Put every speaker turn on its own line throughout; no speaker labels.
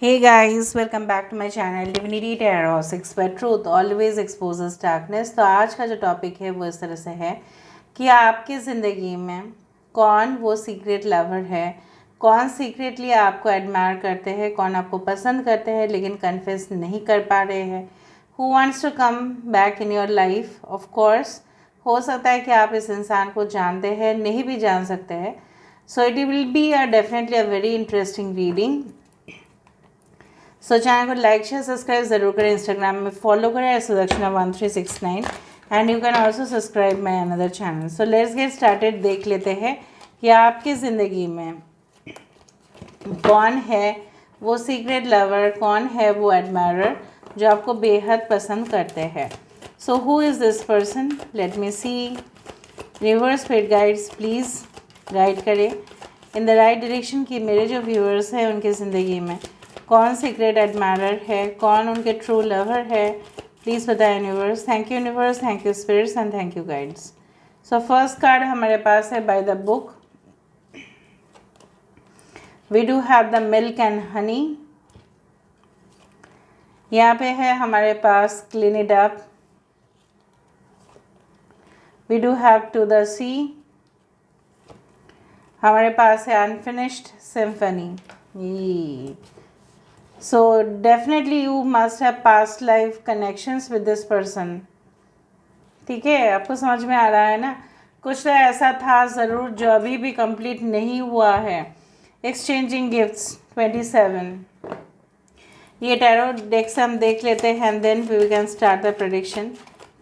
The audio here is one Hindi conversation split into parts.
Hey guys, welcome back to my channel Divinity Tarot 6 where truth always exposes darkness। तो आज का जो टॉपिक है वो इस तरह से है कि आपकी ज़िंदगी में कौन वो सीक्रेट लवर है, कौन सीक्रेटली आपको एडमायर करते हैं, कौन आपको पसंद करते हैं लेकिन कन्फेस नहीं कर पा रहे हैं। Who wants to come back in your life. Of course हो सकता है कि आप इस इंसान को जानते हैं, नहीं भी जान सकते हैं। So it will be definitely a very interesting reading. So channel को लाइक शेयर सब्सक्राइब ज़रूर करें। इंस्टाग्राम में फॉलो करें Sudakshanna1369 and you can also subscribe my another channel. So let's get started. देख लेते हैं कि आपकी ज़िंदगी में कौन है वो सीक्रेट लवर, कौन है वो एडमायरर जो आपको बेहद पसंद करते हैं। So who is this person, let me see. Reverse spirit guides please guide करें इन द राइट डायरेक्शन कि मेरे जो व्यूअर्स हैं उनकी ज़िंदगी में कौन सीक्रेट एडमायरर है, कौन उनके ट्रू लवर है। प्लीज़ बताएं universe. Thank you universe, thank you spirits and thank you guides. So first card हमारे पास है by the book. We do have the milk and honey. यहाँ पे है हमारे पास clean it up. We do have to the sea. हमारे पास है unfinished symphony. So definitely you must have past life connections with this person। ठीक है, आपको समझ में आ रहा है ना। कुछ तो ऐसा था ज़रूर जो अभी भी कंप्लीट नहीं हुआ है। Exchanging gifts 27। ये टैरो डेक्स हम देख लेते हैं and then we can start the prediction.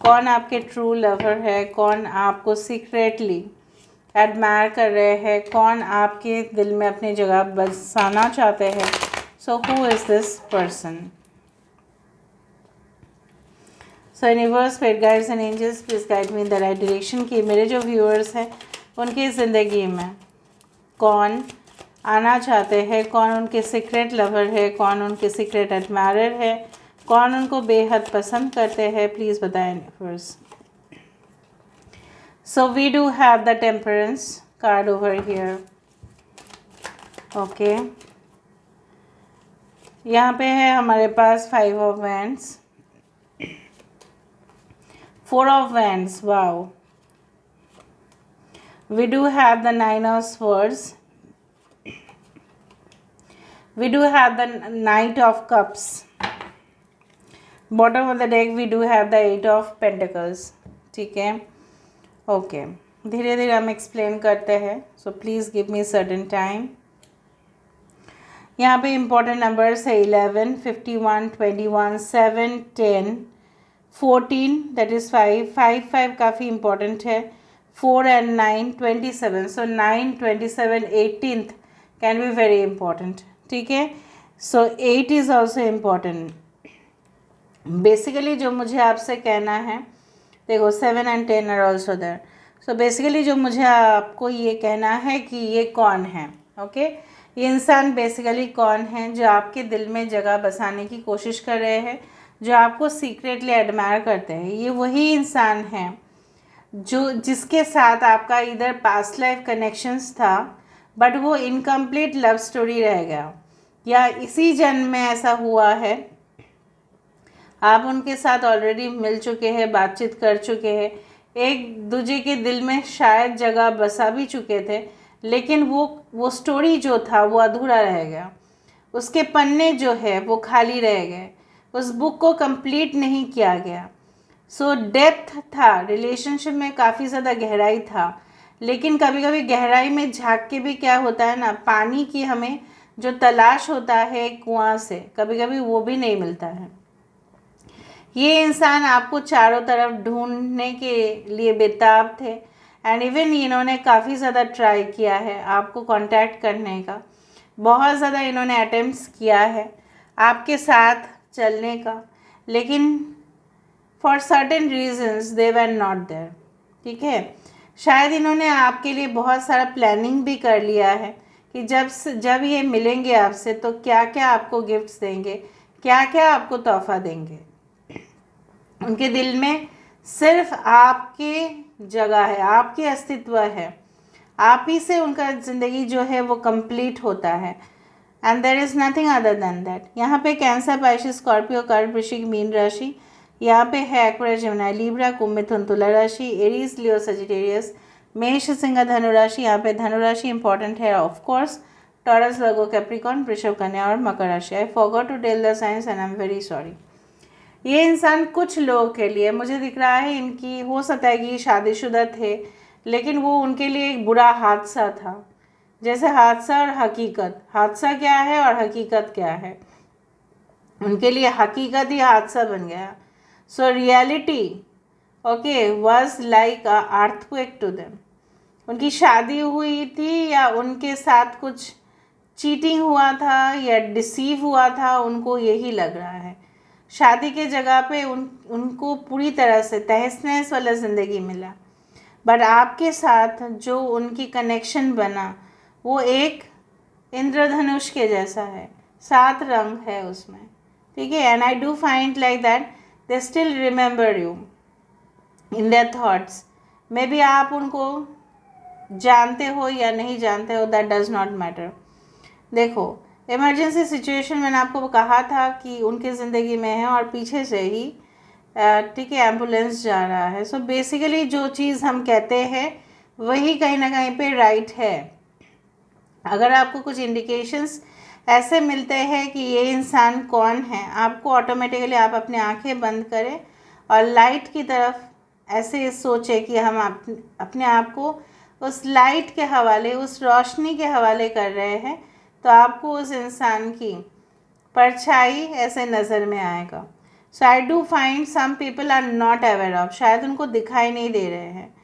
कौन आपके ट्रू लवर है, कौन आपको सीक्रेटली एडमायर कर रहे हैं, कौन आपके दिल में अपनी जगह बसाना चाहते हैं। So who is this person? So universe, spirit guides and angels, please guide me in the right direction कि मेरे जो viewers हैं उनकी ज़िंदगी में कौन आना चाहते हैं, कौन उनके सीक्रेट लवर है, कौन उनके सीक्रेट एडमायरर है, कौन उनको बेहद पसंद करते हैं। प्लीज़ बताएं universe. So we do have the temperance card over here. Okay. यहाँ पे है हमारे पास 5 of wands, 4 of wands, wow. We do have the 9 of swords. We do have the night of cups. Bottom of the deck we do have the 8 of pentacles. ठीक है, ओके। धीरे धीरे हम एक्सप्लेन करते हैं, so please give me certain time. यहाँ पे इम्पोर्टेंट नंबर्स है 11, 51, 21, 7, 10, 14 दैट इज़ 5 काफ़ी इम्पोर्टेंट है। 4 and 9 27। So 9, 27, 18th can be very important. ठीक है, so 8 is also important. Basically जो मुझे आपसे कहना है, देखो 7 and 10 are also there. So basically जो मुझे आपको ये कहना है कि ये कौन है, ओके ये इंसान बेसिकली कौन है जो आपके दिल में जगह बसाने की कोशिश कर रहे हैं, जो आपको सीक्रेटली एडमायर करते हैं। ये वही इंसान है जो जिसके साथ आपका इधर पास्ट लाइफ कनेक्शंस था बट वो इनकम्प्लीट लव स्टोरी रह गया, या इसी जन्म में ऐसा हुआ है। आप उनके साथ ऑलरेडी मिल चुके हैं, बातचीत कर चुके हैं, एक दूसरे के दिल में शायद जगह बसा भी चुके थे, लेकिन वो स्टोरी जो था वो अधूरा रह गया। उसके पन्ने जो है वो खाली रह गए, उस बुक को कंप्लीट नहीं किया गया। सो डेप्थ था रिलेशनशिप में, काफ़ी ज़्यादा गहराई था, लेकिन कभी कभी गहराई में झाँक के भी क्या होता है ना, पानी की हमें जो तलाश होता है कुआं से, कभी कभी वो भी नहीं मिलता है। ये इंसान आपको चारों तरफ ढूंढने के लिए बेताब थे एंड इवन इन्होंने काफ़ी ज़्यादा ट्राई किया है आपको कांटेक्ट करने का। बहुत ज़्यादा इन्होंने अटेम्प्ट्स किया है आपके साथ चलने का, लेकिन for certain reasons they were not there. ठीक है, शायद इन्होंने आपके लिए बहुत सारा प्लानिंग भी कर लिया है कि जब ये मिलेंगे आपसे तो क्या क्या आपको गिफ्ट्स देंगे, क्या क्या आपको तोहफा देंगे। उनके दिल में सिर्फ आपकी जगह है, आपकी अस्तित्व है, आप ही से उनका ज़िंदगी जो है वो कंप्लीट होता है। And there is nothing other than that. यहाँ पे कैंसर, पाइशिस, स्कॉर्पियो, कर्क, वृश्चिक, मीन राशि। यहाँ पे है एक्वेरियस, जेमिनी, लिब्रा, कुंभ, मिथुन, तुला राशि, एरीज, लियो, सजिटेरियस, मेष, सिंह, धनु राशि। यहाँ पे धनु राशि इंपॉर्टेंट है of course, Taurus, Virgo, Capricorn, वृषभ, कन्या और मकर राशि। I forgot to tell the signs and I am very sorry. ये इंसान कुछ लोगों के लिए मुझे दिख रहा है, इनकी हो सकता है कि शादीशुदा थे, लेकिन वो उनके लिए एक बुरा हादसा था। जैसे हादसा और हकीकत, हादसा क्या है और हकीकत क्या है, उनके लिए हकीकत ही हादसा बन गया। So reality okay was like a earthquake to them. उनकी शादी हुई थी या उनके साथ कुछ चीटिंग हुआ था या डिसीव हुआ था, उनको यही लग रहा है। शादी के जगह पे उनको पूरी तरह से तहस नहस वाला ज़िंदगी मिला, बट आपके साथ जो उनकी कनेक्शन बना वो एक इंद्रधनुष के जैसा है, 7 रंग है उसमें, ठीक है। And I do find like that they still remember you in their thoughts. May be आप उनको जानते हो या नहीं जानते हो, दैट डज नॉट मैटर। देखो, इमरजेंसी सिचुएशन मैंने आपको कहा था कि उनके ज़िंदगी में है और पीछे से ही ठीक है एम्बुलेंस जा रहा है। सो बेसिकली जो चीज़ हम कहते हैं वही कहीं ना कहीं पे राइट है। अगर आपको कुछ इंडिकेशंस ऐसे मिलते हैं कि ये इंसान कौन है, आपको ऑटोमेटिकली आप अपनी आंखें बंद करें और लाइट की तरफ ऐसे सोचें कि हम अपने आप को उस लाइट के हवाले, उस रोशनी के हवाले कर रहे हैं, तो आपको उस इंसान की परछाई ऐसे नज़र में आएगा। So I do find some people are not aware of, शायद उनको दिखाई नहीं दे रहे हैं,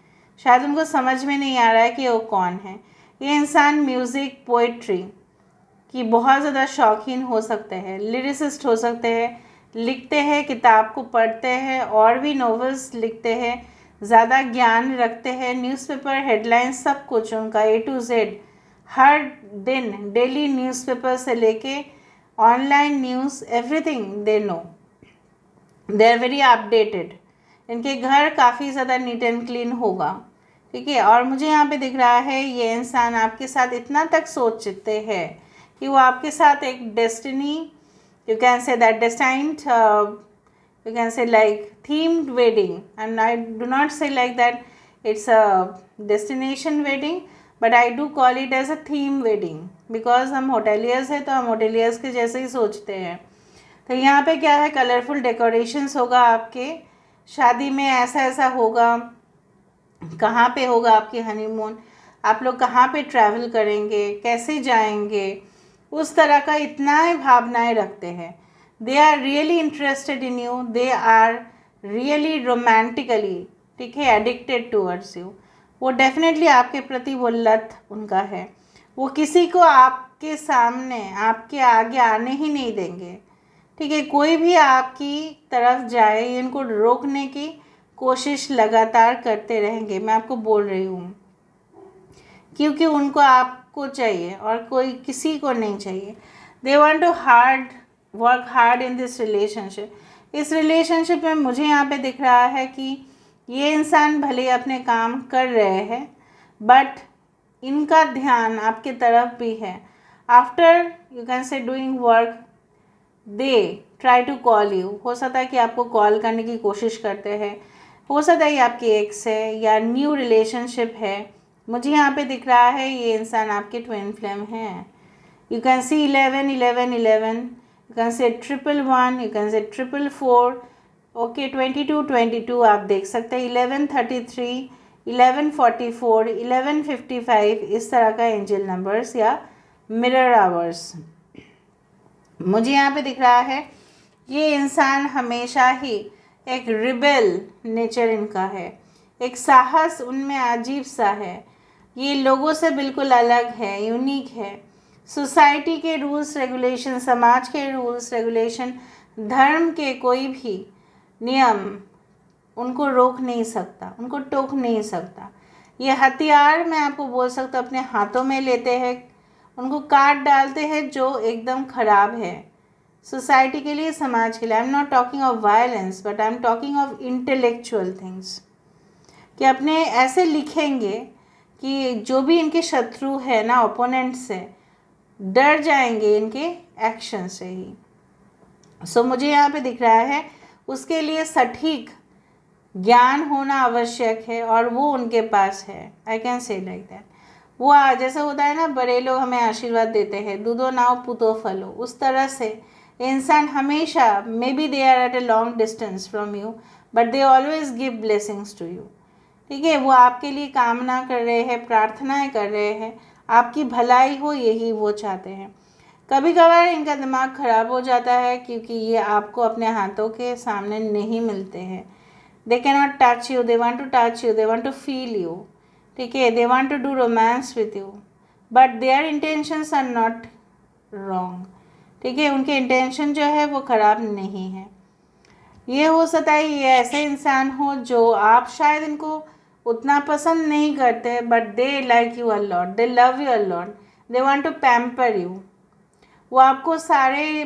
शायद उनको समझ में नहीं आ रहा है कि वो कौन है। ये इंसान म्यूज़िक, पोइट्री की बहुत ज़्यादा शौकीन हो सकते हैं, लिरिसिस्ट हो सकते हैं, लिखते हैं, किताब को पढ़ते हैं और भी नॉवेल्स लिखते हैं, ज़्यादा ज्ञान रखते हैं, न्यूज़पेपर हेडलाइंस सब कुछ उनका A to Z, हर दिन डेली न्यूज़पेपर से लेके online news, everything they know, they are very updated. इनके घर काफ़ी ज़्यादा नीट एंड क्लीन होगा, ठीक है। और मुझे यहाँ पे दिख रहा है ये इंसान आपके साथ इतना तक सोचते हैं कि वो आपके साथ एक destiny, you can say that destined, you can say like themed wedding, and I do not say like that it's a destination wedding, but I do call it as a theme wedding because हम होटेलियर्स हैं तो हम होटेलियर्स के जैसे ही सोचते हैं। तो यहाँ पे क्या है, कलरफुल डेकोरेशंस होगा आपके शादी में, ऐसा ऐसा होगा। कहाँ पे होगा आपकी हनीमून, आप लोग कहाँ पे ट्रैवल करेंगे, कैसे जाएंगे, उस तरह का इतना भावनाएं रखते हैं। They are really interested in you, they are really romantically, ठीक है, एडिक्टेड टूवर्ड्स यू। वो डेफिनेटली आपके प्रति वो लत उनका है। वो किसी को आपके सामने, आपके आगे आने ही नहीं देंगे, ठीक है। कोई भी आपकी तरफ जाए, इनको रोकने की कोशिश लगातार करते रहेंगे, मैं आपको बोल रही हूँ, क्योंकि उनको आपको चाहिए और कोई किसी को नहीं चाहिए। They want to work hard in this relationship. इस रिलेशनशिप में मुझे यहाँ पे दिख रहा है कि ये इंसान भले अपने काम कर रहे हैं, बट इनका ध्यान आपके तरफ भी है। After you can say doing work, they try to call you. हो सकता है कि आपको कॉल करने की कोशिश करते हैं, हो सकता है ये आपकी एक्स है या न्यू रिलेशनशिप है। मुझे यहाँ पे दिख रहा है ये इंसान आपके ट्विन फ्लेम हैं। You can see 11 11 11, you can से 111, यू कैन से 444, ओके 22 22 आप देख सकते हैं, 1133, 1144, 1155, इस तरह का एंजल नंबर्स या मिरर आवर्स मुझे यहाँ पे दिख रहा है। ये इंसान हमेशा ही एक रिबेल नेचर इनका है, एक साहस उनमें अजीब सा है। ये लोगों से बिल्कुल अलग है, यूनिक है। सोसाइटी के रूल्स रेगुलेशन, समाज के रूल्स रेगुलेशन, धर्म के कोई भी नियम उनको रोक नहीं सकता, उनको टोक नहीं सकता। ये हथियार मैं आपको बोल सकता हूँ अपने हाथों में लेते हैं, उनको काट डालते हैं जो एकदम ख़राब है सोसाइटी के लिए, समाज के लिए। I am not talking of violence, but I am talking of intellectual things, कि अपने ऐसे लिखेंगे कि जो भी इनके शत्रु है ना, ओपोनेंट्स है, डर जाएंगे इनके एक्शन से ही। सो मुझे यहाँ पे दिख रहा है उसके लिए सटीक ज्ञान होना आवश्यक है और वो उनके पास है। I can say like that. वो जैसे होता है ना, बड़े लोग हमें आशीर्वाद देते हैं, दूधो नाव पूतो फलो, उस तरह से इंसान हमेशा, maybe they are at a long distance from you but they always give blessings to you. ठीक है, वो आपके लिए कामना कर रहे हैं, प्रार्थनाएं कर रहे हैं, आपकी भलाई हो, यही वो चाहते हैं। कभी कभार इनका दिमाग ख़राब हो जाता है क्योंकि ये आपको अपने हाथों के सामने नहीं मिलते हैं। They can not touch you, they want to touch you, they want to feel you. ठीक है, they want to do romance with you but their intentions are not wrong. ठीक है, उनके इंटेंशन जो है वो ख़राब नहीं है। ये हो सकता है ये ऐसे इंसान हो जो आप शायद इनको उतना पसंद नहीं करते but they like you a lot, they love you a lot, they want to pamper you. वो आपको सारे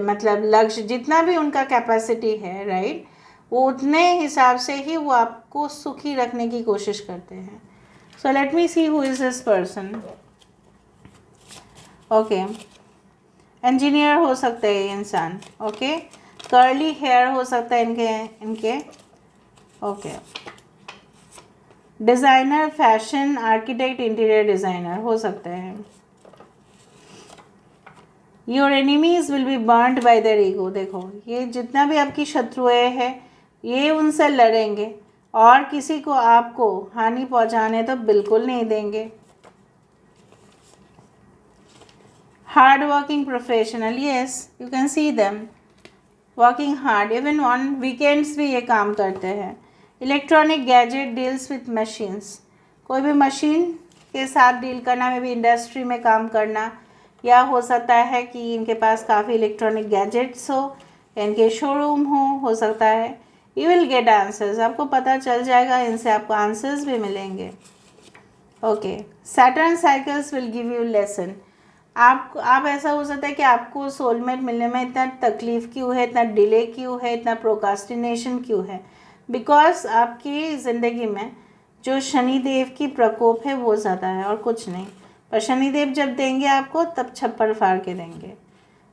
मतलब लक्ष्य जितना भी उनका कैपेसिटी है, राइट, वो उतने हिसाब से ही वो आपको सुखी रखने की कोशिश करते हैं। So let me see who is this person. Okay, engineer हो सकते हैं ये इंसान। ओके, कर्ली हेयर हो सकता है इनके। Okay, designer, fashion, architect, interior designer हो सकते हैं। Your enemies will be burned bye their ego. देखो, ये जितना भी आपकी शत्रुएं हैं ये उनसे लड़ेंगे और किसी को आपको हानि पहुंचाने तो बिल्कुल नहीं देंगे। Hard working professional, yes you can see them working hard, even on weekends भी ये काम करते हैं। Electronic gadget deals with machines, कोई भी मशीन के साथ डील करना, में भी इंडस्ट्री में काम करना, या हो सकता है कि इनके पास काफ़ी इलेक्ट्रॉनिक गैजेट्स हो, इनके शोरूम हो सकता है। यू विल गेट आंसर्स, आपको पता चल जाएगा, इनसे आपको आंसर्स भी मिलेंगे। Okay, Saturn cycles will give you lesson. आप ऐसा हो सकता है कि आपको सोलमेट मिलने में इतना तकलीफ़ क्यों है, इतना डिले क्यों है, इतना प्रोकास्टिनेशन क्यों है? बिकॉज आपकी ज़िंदगी में जो शनिदेव की प्रकोप है वो ज़्यादा है और कुछ नहीं। पर शनिदेव जब देंगे आपको तब छप्पर फाड़ के देंगे।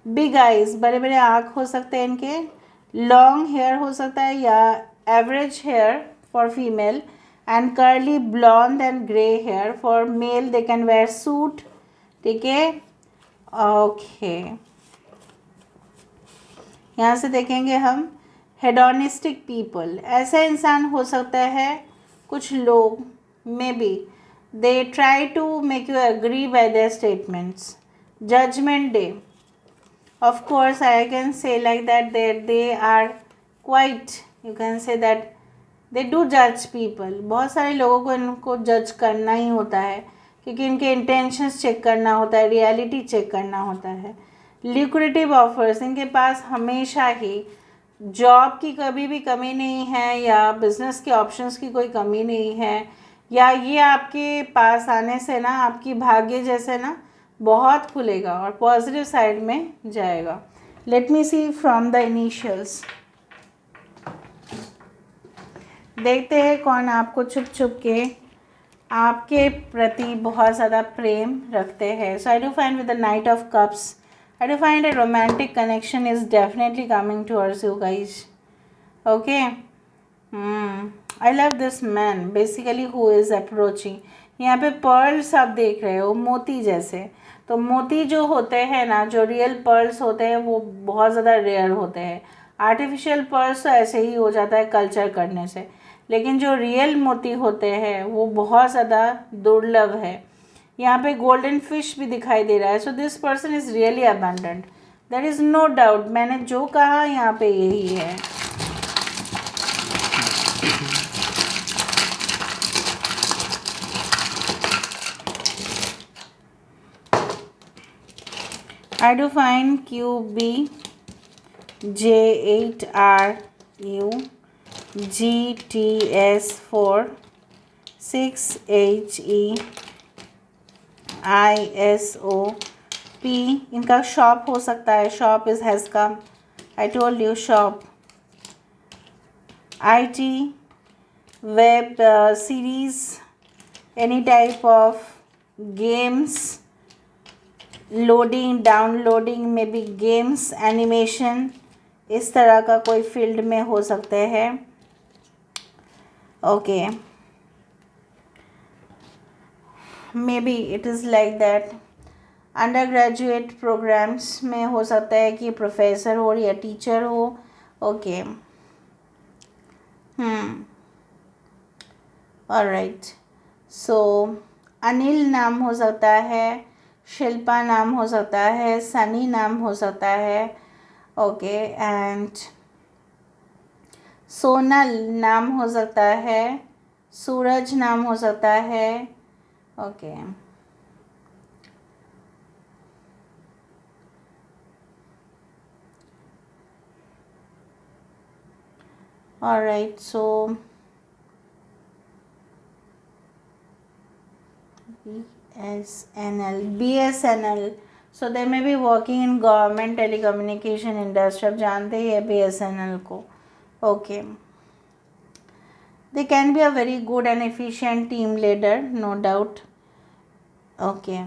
बिग आइज़, बड़े बड़े आँख हो सकते हैं इनके। लॉन्ग हेयर हो सकता है या average hair for female, and curly blonde and grey hair for male, they can wear suit. ठीक है, ओके, यहाँ से देखेंगे हम हेडोनिस्टिक पीपल, ऐसा इंसान हो सकता है कुछ लोग, maybe they try to make you agree by their statements. Judgement day, of course I can say like that they are quite, you can say that they do judge people। बहुत सारे लोगों को इनको जज करना ही होता है क्योंकि इनके इंटेंशंस चेक करना होता है, रियलिटी चेक करना होता है। ल्यूक्रेटिव ऑफर्स, इनके पास हमेशा ही जॉब की कभी भी कमी नहीं है या बिजनेस के ऑप्शंस की कोई कमी नहीं है, या ये आपके पास आने से ना आपकी भाग्य जैसे ना बहुत खुलेगा और पॉजिटिव साइड में जाएगा। Let me see from the initials, देखते हैं कौन आपको छुप छुप के आपके प्रति बहुत ज़्यादा प्रेम रखते हैं। So I do find with the night of cups, I do find a romantic connection is definitely coming towards you guys. Okay. I love this man basically who is approaching. यहाँ पे पर्ल्स आप देख रहे हो मोती जैसे, तो मोती जो होते हैं ना, जो रियल पर्ल्स होते हैं वो बहुत ज़्यादा रेयर होते हैं। आर्टिफिशियल पर्ल्स तो ऐसे ही हो जाता है कल्चर करने से, लेकिन जो रियल मोती होते हैं वो बहुत ज़्यादा दुर्लभ है। यहाँ पे गोल्डन फिश भी दिखाई दे रहा है। So this person is really abundant, there is no doubt. मैंने जो कहा यहाँ पे यही है। I do find QB J8RU GTS4 6HE ISOP, इनका शॉप हो सकता है। Shop is has come, I told you shop. IT, web series, any type of games, loading, downloading, maybe games, animation, इस तरह का कोई फील्ड में हो सकते हैं. Okay, maybe it is like that. Undergraduate programs में हो सकता है कि प्रोफेसर हो या टीचर हो. Okay, alright. सो अनिल नाम हो सकता है, शिल्पा नाम हो सकता है, सनी नाम हो सकता है. ओके, एंड सोनल नाम हो सकता है, सूरज नाम हो सकता है. Okay, alright. So BSNL. So they may be working in government telecommunication industry. आप जानते ही है BSNL को. Okay. They can be a very good and efficient team leader, no doubt. Okay.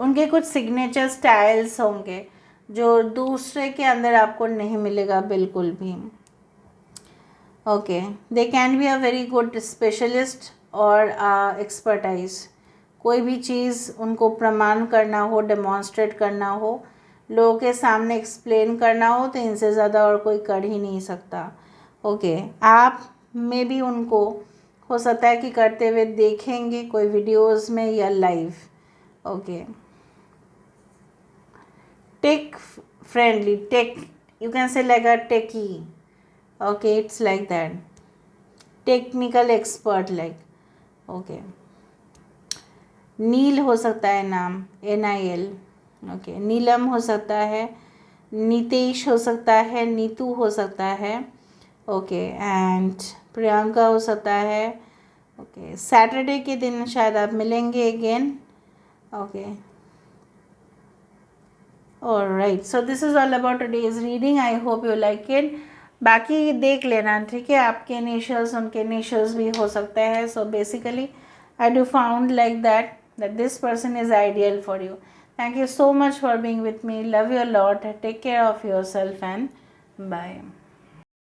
उनके कुछ सिग्नेचर स्टाइल्स होंगे जो दूसरे के अंदर आपको नहीं मिलेगा बिल्कुल भी. Okay, they can be a very good specialist और एक्सपर्टाइज. कोई भी चीज़ उनको प्रमाण करना हो, डेमॉन्स्ट्रेट करना हो, लोगों के सामने एक्सप्लेन करना हो, तो इनसे ज़्यादा और कोई कर ही नहीं सकता. ओके, आप में भी उनको हो सकता है कि करते हुए देखेंगे कोई वीडियोस में या live. Okay, tech friendly, tech, you can say like a techie. Okay, it's like that. Technical expert like. Okay, नील हो सकता है नाम, NIL. ओके, नीलम हो सकता है, नितेश हो सकता है, नीतू हो सकता है. ओके, एंड प्रियंका हो सकता है. ओके, सैटरडे के दिन शायद आप मिलेंगे again. Okay, alright. So this is all about today's reading. I hope you like it. बाकी देख लेना, ठीक है. आपके इनिशियल्स उनके इनिशियल्स भी हो सकते हैं. So basically I do found like that this person is ideal for you. Thank you so much for being with me. Love you a lot. Take care of yourself and bye.